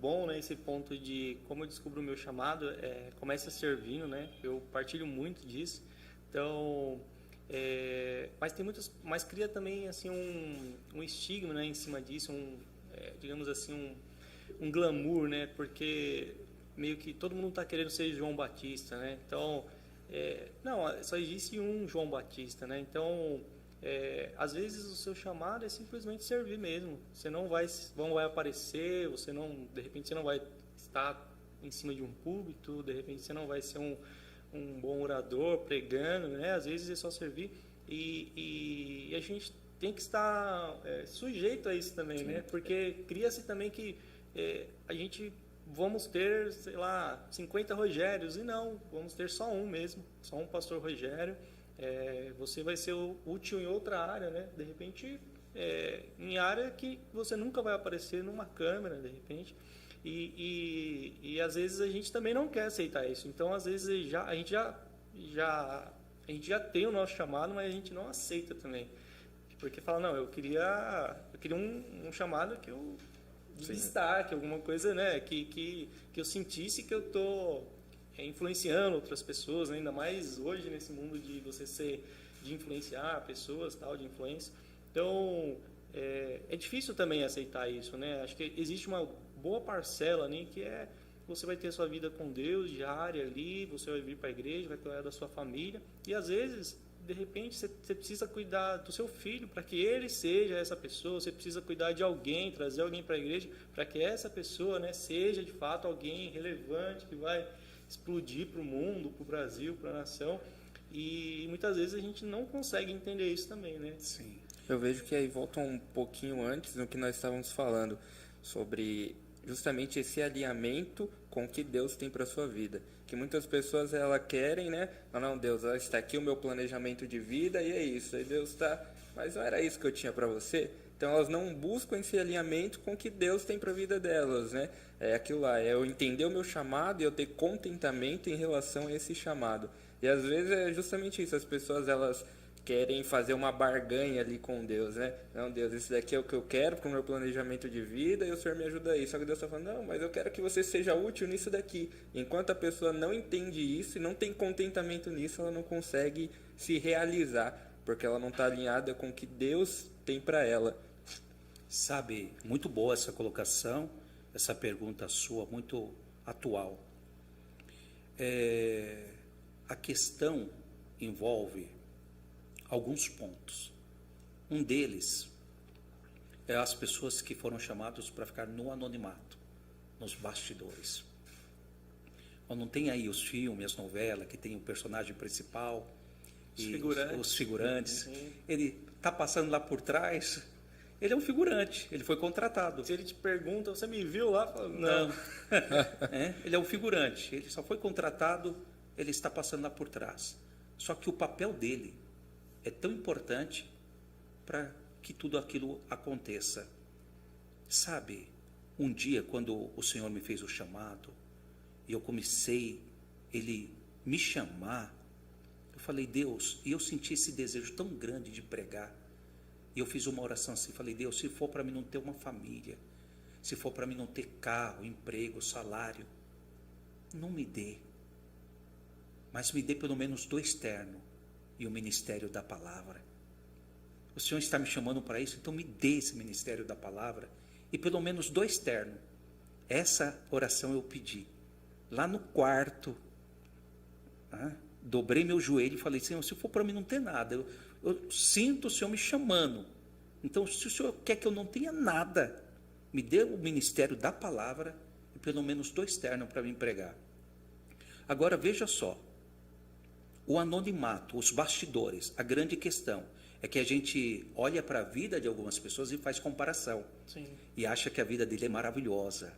bom, né, esse ponto de como eu descubro o meu chamado, começa servindo, né? Eu partilho muito disso. Então, mas cria também assim um estigma, né, em cima disso, digamos assim, um glamour, né? Porque meio que todo mundo está querendo ser João Batista, né? Então, não, só existe um João Batista, né? Então, às vezes o seu chamado é simplesmente servir mesmo. Você não vai aparecer, de repente você não vai estar em cima de um púlpito, de repente você não vai ser um bom orador pregando, né? Às vezes é só servir e a gente tem que estar sujeito a isso também, né? Porque cria-se também que a gente vamos ter, sei lá, 50 Rogérios, e não, vamos ter só um mesmo, só um pastor Rogério. Você vai ser útil em outra área, né? De repente, em área que você nunca vai aparecer numa câmera, de repente. E às vezes a gente também não quer aceitar isso. Então, às vezes a gente já tem o nosso chamado, mas a gente não aceita também. Porque fala, não, eu queria um chamado de destaque, alguma coisa, né? Que eu sentisse que eu estou influenciando outras pessoas, ainda mais hoje nesse mundo de influenciar pessoas, tal, de influência. Então, é difícil também aceitar isso, né? Acho que existe uma boa parcela ali que você vai ter sua vida com Deus diária ali, você vai vir para a igreja, vai cuidar da sua família, e às vezes, de repente, você precisa cuidar do seu filho para que ele seja essa pessoa, você precisa cuidar de alguém, trazer alguém para a igreja para que essa pessoa, né, seja de fato alguém relevante que vai explodir para o mundo, para o Brasil, para a nação. E muitas vezes a gente não consegue entender isso também, né? Sim. Eu vejo que aí volta um pouquinho antes no que nós estávamos falando sobre justamente esse alinhamento com o que Deus tem para a sua vida. Que muitas pessoas querem, né? Não, Deus, está aqui o meu planejamento de vida e é isso. Aí Deus está, mas não era isso que eu tinha para você? Então elas não buscam esse alinhamento com o que Deus tem para a vida delas, né? É aquilo lá, eu entender o meu chamado e eu ter contentamento em relação a esse chamado. E às vezes é justamente isso, as pessoas elas querem fazer uma barganha ali com Deus, né? Não, Deus, isso daqui é o que eu quero para o meu planejamento de vida e o Senhor me ajuda aí. Só que Deus está falando, não, mas eu quero que você seja útil nisso daqui. Enquanto a pessoa não entende isso e não tem contentamento nisso, ela não consegue se realizar, porque ela não está alinhada com o que Deus tem para ela. Sabe, muito boa essa colocação, essa pergunta sua, muito atual. A questão envolve alguns pontos. Um deles é as pessoas que foram chamadas para ficar no anonimato, nos bastidores. Não tem aí os filmes, as novelas, que tem o personagem principal, os figurantes. Ele está passando lá por trás, ele é um figurante, ele foi contratado. Se ele te pergunta, você me viu lá? Fala, não. Ele é um figurante, ele só foi contratado, ele está passando lá por trás. Só que o papel dele é tão importante para que tudo aquilo aconteça. Sabe, um dia quando o Senhor me fez o chamado, e eu comecei, Ele me chamar, eu falei, Deus, e eu senti esse desejo tão grande de pregar, e eu fiz uma oração assim, falei, Deus, se for para mim não ter uma família, se for para mim não ter carro, emprego, salário, não me dê, mas me dê pelo menos 2 ternos, e o ministério da palavra. O Senhor está me chamando para isso, então me dê esse ministério da palavra e pelo menos 2 ternos. Essa oração eu pedi lá no quarto, dobrei meu joelho e falei, Senhor, se for para mim não ter nada, eu sinto o Senhor me chamando, então se o Senhor quer que eu não tenha nada, me dê o ministério da palavra e pelo menos 2 ternos para me pregar. Agora veja só, o anonimato, os bastidores, a grande questão é que a gente olha para a vida de algumas pessoas e faz comparação. Sim. E acha que a vida dele é maravilhosa,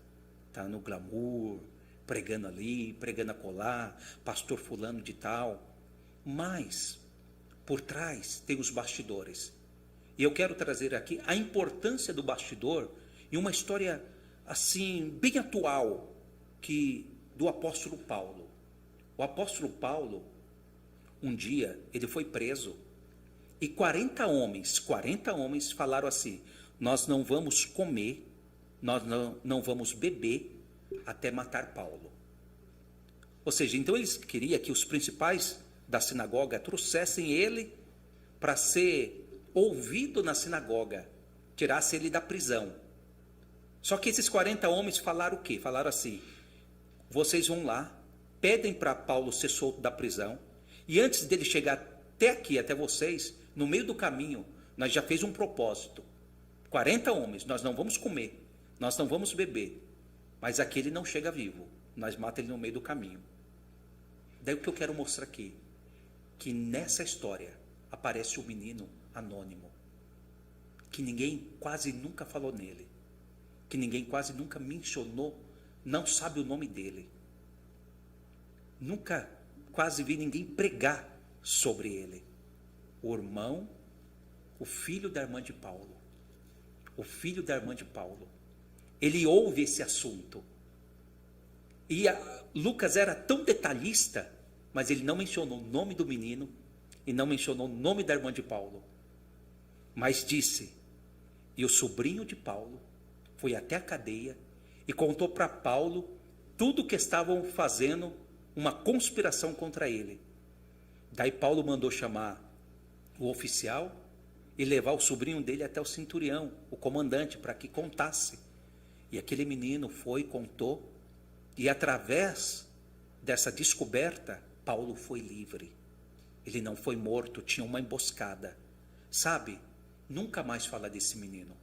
está no glamour, pregando ali, pregando acolá, pastor fulano de tal, mas por trás tem os bastidores. E eu quero trazer aqui a importância do bastidor e uma história assim bem atual do apóstolo Paulo. O apóstolo Paulo, um dia, ele foi preso e 40 homens falaram assim, nós não vamos comer nós não vamos beber até matar Paulo. Ou seja, então eles queriam que os principais da sinagoga trouxessem ele para ser ouvido na sinagoga, tirasse ele da prisão. Só que esses 40 homens falaram o quê? Falaram assim: vocês vão lá, pedem para Paulo ser solto da prisão, e antes dele chegar até aqui, até vocês, no meio do caminho, nós já fez um propósito. 40 homens, nós não vamos comer, nós não vamos beber, mas aquele não chega vivo, nós matamos ele no meio do caminho. Daí o que eu quero mostrar aqui, que nessa história aparece um menino anônimo, que ninguém quase nunca falou nele, que ninguém quase nunca mencionou, não sabe o nome dele. Nunca quase vi ninguém pregar sobre ele. O irmão, o filho da irmã de Paulo. O filho da irmã de Paulo. Ele ouve esse assunto. E Lucas era tão detalhista, mas ele não mencionou o nome do menino e não mencionou o nome da irmã de Paulo. Mas disse: e o sobrinho de Paulo foi até a cadeia e contou para Paulo tudo o que estavam fazendo, uma conspiração contra ele. Daí Paulo mandou chamar o oficial e levar o sobrinho dele até o centurião, o comandante, para que contasse. E aquele menino foi, contou, e através dessa descoberta, Paulo foi livre. Ele não foi morto, tinha uma emboscada. Sabe, nunca mais fala desse menino.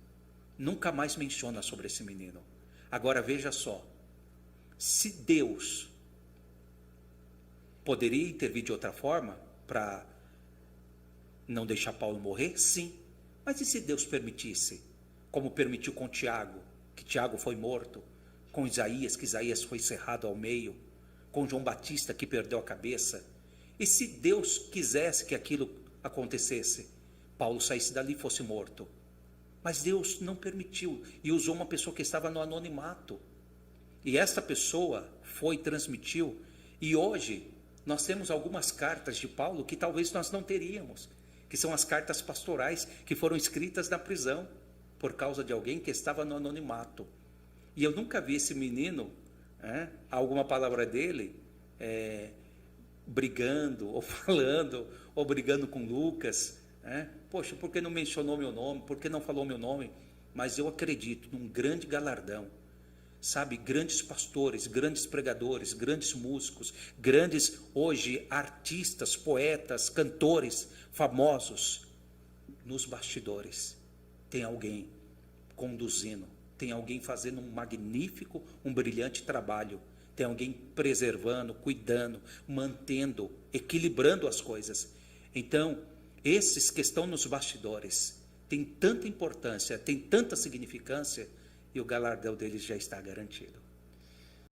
Nunca mais menciona sobre esse menino. Agora veja só, se Deus poderia intervir de outra forma para não deixar Paulo morrer? Sim. Mas e se Deus permitisse? Como permitiu com Tiago, que Tiago foi morto, com Isaías, que Isaías foi cerrado ao meio, com João Batista, que perdeu a cabeça. E se Deus quisesse que aquilo acontecesse, Paulo saísse dali e fosse morto? Mas Deus não permitiu e usou uma pessoa que estava no anonimato. E esta pessoa foi, transmitiu, e hoje nós temos algumas cartas de Paulo que talvez nós não teríamos, que são as cartas pastorais que foram escritas na prisão, por causa de alguém que estava no anonimato. E eu nunca vi esse menino, alguma palavra dele, brigando, ou falando, ou brigando com Lucas. Poxa, por que não mencionou meu nome? Por que não falou meu nome? Mas eu acredito num grande galardão. Sabe, grandes pastores, grandes pregadores, grandes músicos, grandes, hoje, artistas, poetas, cantores, famosos. Nos bastidores tem alguém conduzindo, tem alguém fazendo um magnífico, um brilhante trabalho, tem alguém preservando, cuidando, mantendo, equilibrando as coisas. Então, esses que estão nos bastidores têm tanta importância, têm tanta significância, e o galardão deles já está garantido.